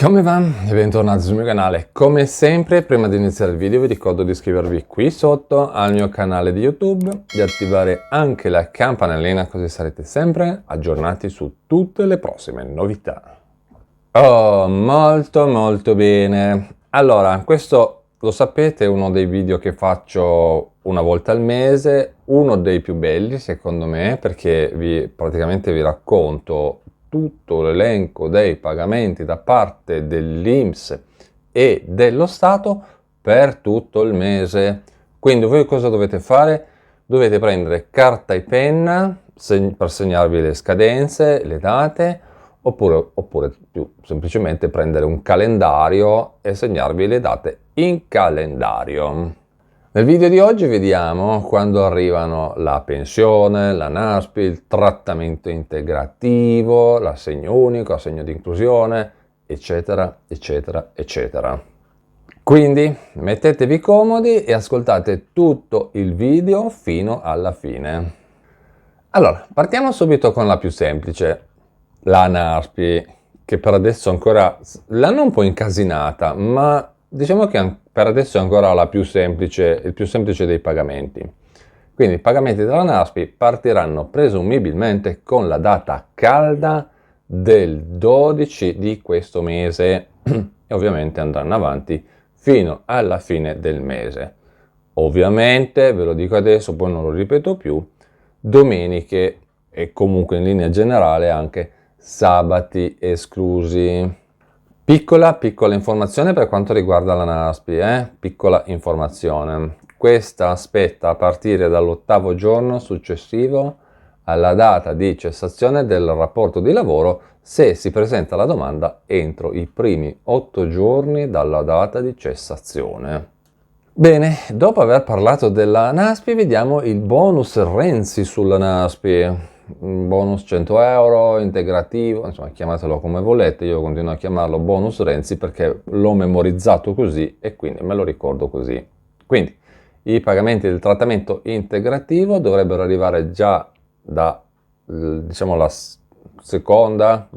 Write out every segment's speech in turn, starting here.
Come va? E bentornati sul mio canale. Come sempre, prima di iniziare il video vi ricordo di iscrivervi qui sotto al mio canale di YouTube, di attivare anche la campanellina così sarete sempre aggiornati su tutte le prossime novità. Oh, molto bene. Allora, questo lo sapete, è uno dei video che faccio una volta al mese, uno dei più belli secondo me, perché praticamente vi racconto tutto l'elenco dei pagamenti da parte dell'INPS e dello Stato per tutto il mese. Quindi voi cosa dovete fare? Dovete prendere carta e penna per segnarvi le scadenze, le date, oppure più semplicemente prendere un calendario e segnarvi le date in calendario. Nel video di oggi vediamo quando arrivano la pensione, la NASPI, il trattamento integrativo, l'assegno unico, l'assegno di inclusione, eccetera. Quindi mettetevi comodi e ascoltate tutto il video fino alla fine. Allora, partiamo subito con la più semplice, la NASPI, che per adesso ancora l'hanno un po' incasinata, ma diciamo che per adesso è ancora il più semplice dei pagamenti. Quindi i pagamenti della NASPI partiranno presumibilmente con la data calda del 12 di questo mese e ovviamente andranno avanti fino alla fine del mese. Ovviamente, ve lo dico adesso, poi non lo ripeto più, domeniche e comunque in linea generale anche sabati esclusi. Piccola informazione per quanto riguarda la NASPI, piccola informazione. Questa aspetta a partire dall'8° giorno successivo alla data di cessazione del rapporto di lavoro se si presenta la domanda entro i primi 8 giorni dalla data di cessazione. Bene, dopo aver parlato della NASPI vediamo il bonus Renzi sulla NASPI, un bonus 100 euro integrativo, insomma chiamatelo come volete, io continuo a chiamarlo bonus Renzi perché l'ho memorizzato così e quindi me lo ricordo così. Quindi i pagamenti del trattamento integrativo dovrebbero arrivare già da diciamo la seconda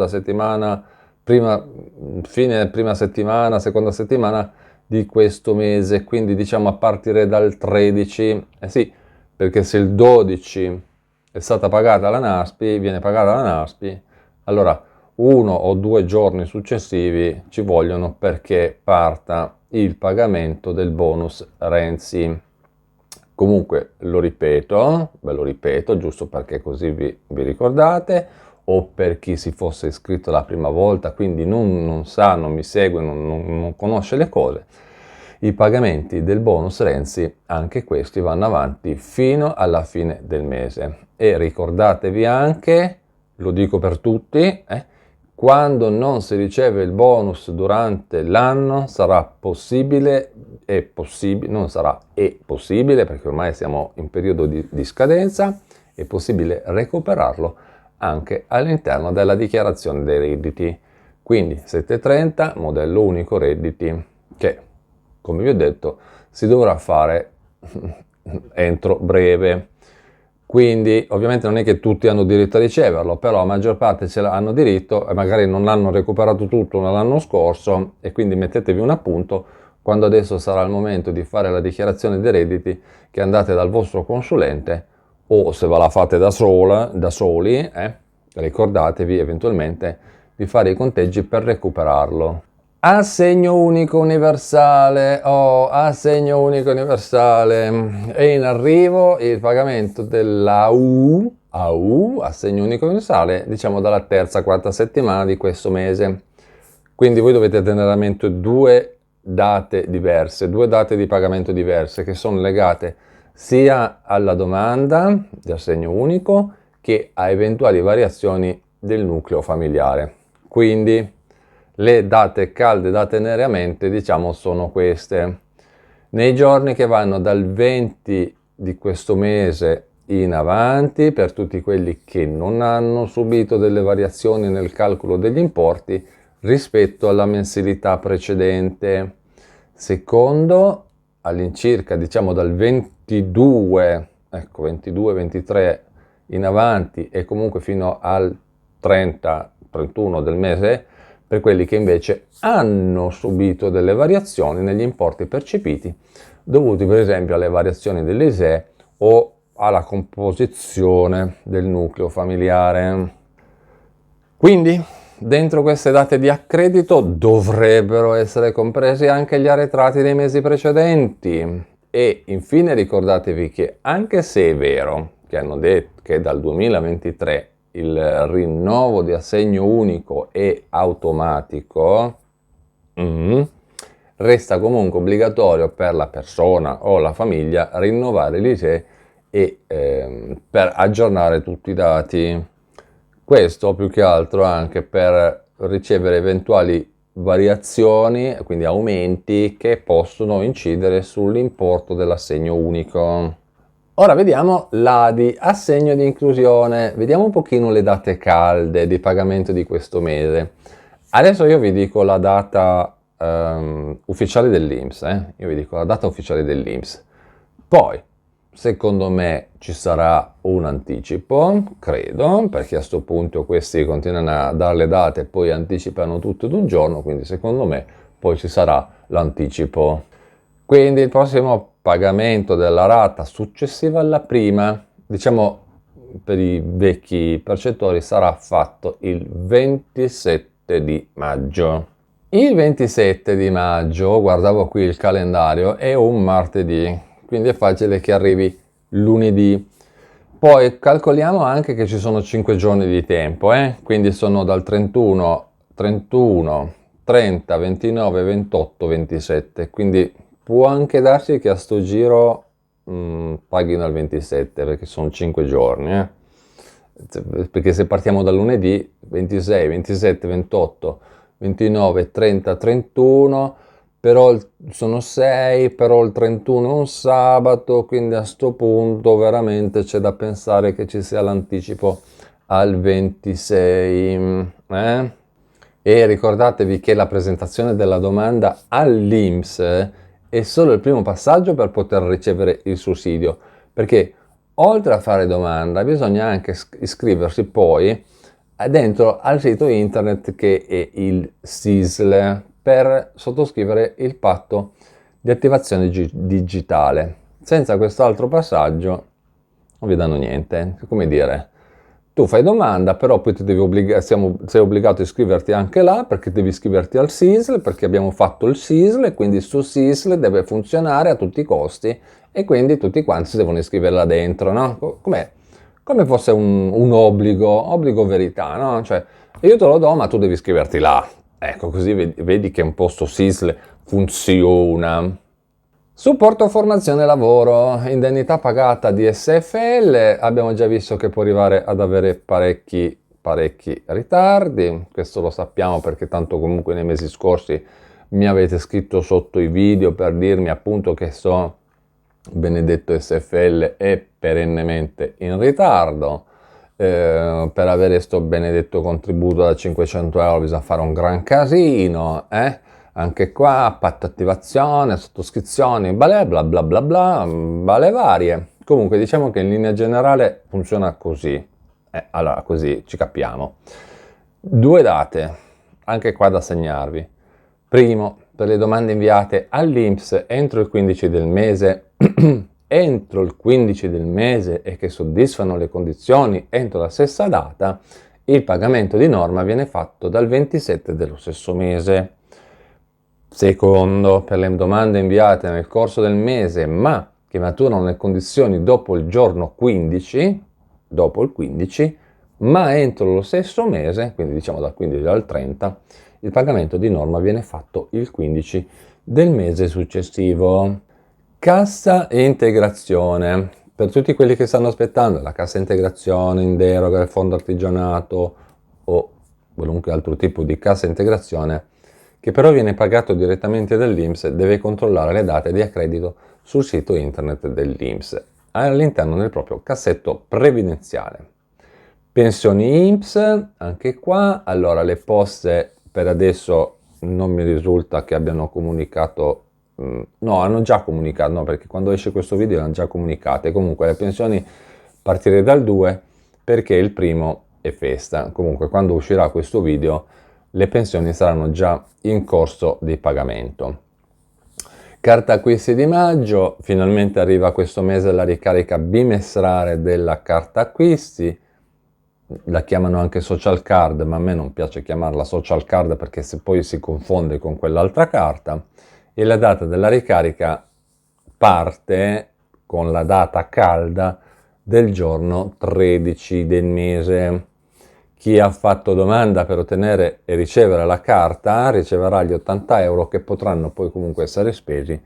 settimana, fine prima settimana, seconda settimana di questo mese, quindi diciamo a partire dal 13, sì, perché se il 12 è stata pagata la NASPI, viene pagata la NASPI, allora 1 o 2 giorni successivi ci vogliono perché parta il pagamento del bonus Renzi. Comunque ve lo ripeto, giusto perché così vi ricordate, o per chi si fosse iscritto la prima volta, quindi non sa, non mi segue, non conosce le cose, i pagamenti del bonus Renzi, anche questi vanno avanti fino alla fine del mese. E ricordatevi anche, lo dico per tutti, quando non si riceve il bonus durante l'anno sarà possibile, non sarà possibile, perché ormai siamo in periodo di scadenza, è possibile recuperarlo anche all'interno della dichiarazione dei redditi. Quindi 730, modello unico redditi, che come vi ho detto si dovrà fare entro breve. Quindi ovviamente non è che tutti hanno diritto a riceverlo, però la maggior parte ce l'hanno diritto e magari non hanno recuperato tutto l'anno scorso, e quindi mettetevi un appunto quando adesso sarà il momento di fare la dichiarazione dei redditi, che andate dal vostro consulente, o se ve la fate da soli, ricordatevi eventualmente di fare i conteggi per recuperarlo. Assegno unico universale, assegno unico universale, è in arrivo il pagamento dell'AU, assegno unico universale, diciamo dalla terza, quarta settimana di questo mese. Quindi voi dovete tenere a mente due date di pagamento diverse, che sono legate sia alla domanda di assegno unico che a eventuali variazioni del nucleo familiare. Quindi le date calde da tenere a mente, diciamo, sono queste. Nei giorni che vanno dal 20 di questo mese in avanti, per tutti quelli che non hanno subito delle variazioni nel calcolo degli importi rispetto alla mensilità precedente. Secondo, all'incirca, diciamo dal 22, 23 in avanti e comunque fino al 30, 31 del mese per quelli che invece hanno subito delle variazioni negli importi percepiti, dovuti per esempio alle variazioni dell'ISEE o alla composizione del nucleo familiare. Quindi, dentro queste date di accredito dovrebbero essere compresi anche gli arretrati dei mesi precedenti. E infine ricordatevi che anche se è vero che hanno detto che dal 2023 il rinnovo di assegno unico è automatico, resta comunque obbligatorio per la persona o la famiglia rinnovare l'ISEE e per aggiornare tutti i dati. Questo più che altro anche per ricevere eventuali variazioni, quindi aumenti che possono incidere sull'importo dell'assegno unico. Ora vediamo l'ADI, assegno di inclusione. Vediamo un pochino le date calde di pagamento di questo mese. Adesso io vi dico la data ufficiale dell'INPS, Io vi dico la data ufficiale dell'INPS. Poi, secondo me ci sarà un anticipo, credo, perché a sto punto questi continuano a dare le date e poi anticipano tutto d'un giorno, quindi secondo me poi ci sarà l'anticipo. Quindi il prossimo pagamento della rata successiva alla prima, diciamo per i vecchi percettori, sarà fatto il 27 di maggio. Il 27 di maggio, guardavo qui il calendario, è un martedì, quindi è facile che arrivi lunedì. Poi calcoliamo anche che ci sono 5 giorni di tempo, quindi sono dal 31, 30, 29, 28, 27, quindi può anche darsi che a sto giro paghino il 27 perché sono 5 giorni, perché se partiamo dal lunedì 26, 27, 28, 29, 30, 31, però sono 6, però il 31 è un sabato, quindi a sto punto veramente c'è da pensare che ci sia l'anticipo al 26. E ricordatevi che la presentazione della domanda all'INPS è solo il primo passaggio per poter ricevere il sussidio, perché oltre a fare domanda bisogna anche iscriversi poi dentro al sito internet che è il SISL per sottoscrivere il patto di attivazione digitale. Senza quest'altro passaggio non vi danno niente, è come dire, tu fai domanda, però poi sei obbligato a iscriverti anche là, perché devi iscriverti al SISL, perché abbiamo fatto il SISL e quindi su SISL deve funzionare a tutti i costi e quindi tutti quanti si devono iscrivere là dentro, no? Come fosse un obbligo verità, no? Cioè, io te lo do, ma tu devi iscriverti là. Ecco, così vedi che un posto SISL funziona. Supporto formazione lavoro, indennità pagata di SFL, abbiamo già visto che può arrivare ad avere parecchi ritardi, questo lo sappiamo perché tanto comunque nei mesi scorsi mi avete scritto sotto i video per dirmi appunto che benedetto SFL è perennemente in ritardo. Per avere sto benedetto contributo da 500 euro bisogna fare un gran casino, Anche qua, patto attivazione, sottoscrizioni, bla bla bla bla bla, bale varie. Comunque diciamo che in linea generale funziona così. Allora, così ci capiamo. 2 date, anche qua da segnarvi. Primo, per le domande inviate all'INPS entro il 15 del mese, entro il 15 del mese e che soddisfano le condizioni entro la stessa data, il pagamento di norma viene fatto dal 27 dello stesso mese. Secondo, per le domande inviate nel corso del mese ma che maturano le condizioni dopo il giorno 15, ma entro lo stesso mese, quindi diciamo dal 15 al 30, il pagamento di norma viene fatto il 15 del mese successivo. Cassa integrazione. Per tutti quelli che stanno aspettando la cassa integrazione in deroga del fondo artigianato o qualunque altro tipo di cassa integrazione, che però viene pagato direttamente dall'INPS, deve controllare le date di accredito sul sito internet dell'INPS all'interno del proprio cassetto previdenziale. Pensioni INPS, anche qua, allora le poste per adesso non mi risulta che abbiano comunicato, no, hanno già comunicato, no, perché quando esce questo video hanno già comunicate, comunque le pensioni partire dal 2 perché il primo è festa, comunque quando uscirà questo video le pensioni saranno già in corso di pagamento. Carta acquisti di maggio, finalmente arriva questo mese la ricarica bimestrale della carta acquisti, la chiamano anche social card, ma a me non piace chiamarla social card perché se poi si confonde con quell'altra carta, e la data della ricarica parte con la data calda del giorno 13 del mese. Chi ha fatto domanda per ottenere e ricevere la carta riceverà gli 80 euro che potranno poi comunque essere spesi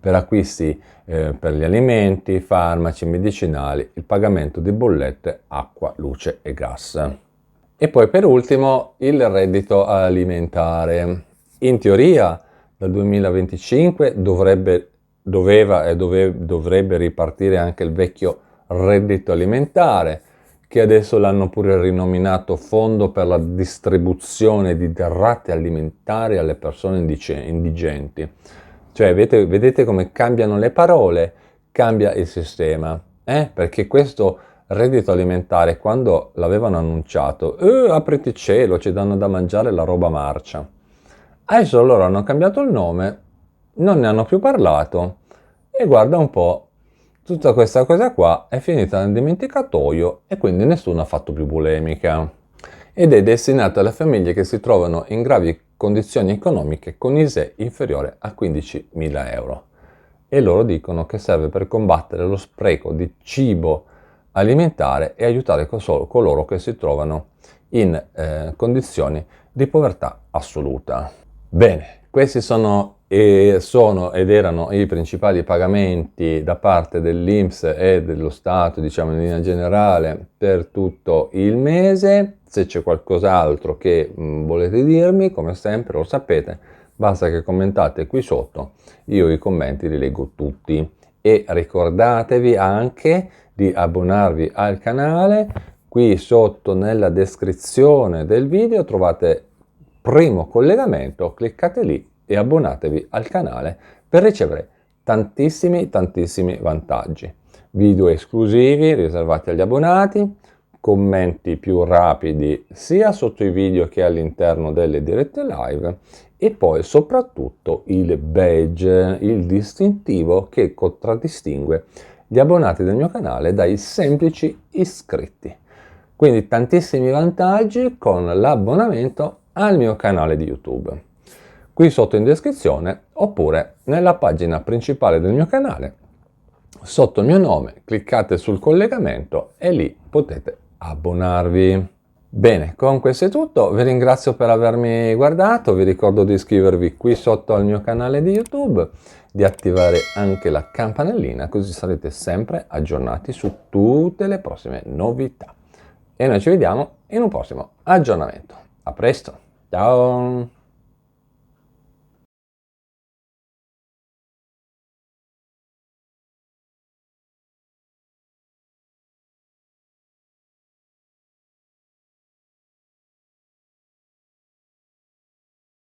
per acquisti per gli alimenti, farmaci, medicinali, il pagamento di bollette, acqua, luce e gas. E poi per ultimo il reddito alimentare. In teoria dal 2025 dovrebbe ripartire anche il vecchio reddito alimentare, che adesso l'hanno pure rinominato Fondo per la distribuzione di derrate alimentari alle persone indigenti. Cioè, vedete come cambiano le parole, cambia il sistema, perché questo reddito alimentare, quando l'avevano annunciato, apriti cielo, ci danno da mangiare la roba marcia. Adesso loro hanno cambiato il nome, non ne hanno più parlato, e guarda un po', tutta questa cosa qua è finita nel dimenticatoio e quindi nessuno ha fatto più polemica. Ed è destinato alle famiglie che si trovano in gravi condizioni economiche con ISEE inferiore a 15.000 euro. E loro dicono che serve per combattere lo spreco di cibo alimentare e aiutare coloro che si trovano in condizioni di povertà assoluta. Bene, questi sono ed erano i principali pagamenti da parte dell'INPS e dello Stato, diciamo in linea generale, per tutto il mese. Se c'è qualcos'altro che volete dirmi, come sempre lo sapete, basta che commentate qui sotto, io i commenti li leggo tutti. E ricordatevi anche di abbonarvi al canale. Qui sotto nella descrizione del video trovate primo collegamento, cliccate lì e abbonatevi al canale per ricevere tantissimi vantaggi. Video esclusivi riservati agli abbonati, commenti più rapidi sia sotto i video che all'interno delle dirette live e poi soprattutto il badge, il distintivo che contraddistingue gli abbonati del mio canale dai semplici iscritti. Quindi tantissimi vantaggi con l'abbonamento al mio canale di YouTube. Qui sotto in descrizione oppure nella pagina principale del mio canale, sotto il mio nome, cliccate sul collegamento e lì potete abbonarvi. Bene, con questo è tutto, vi ringrazio per avermi guardato, vi ricordo di iscrivervi qui sotto al mio canale di YouTube, di attivare anche la campanellina così sarete sempre aggiornati su tutte le prossime novità. E noi ci vediamo in un prossimo aggiornamento. A presto, ciao!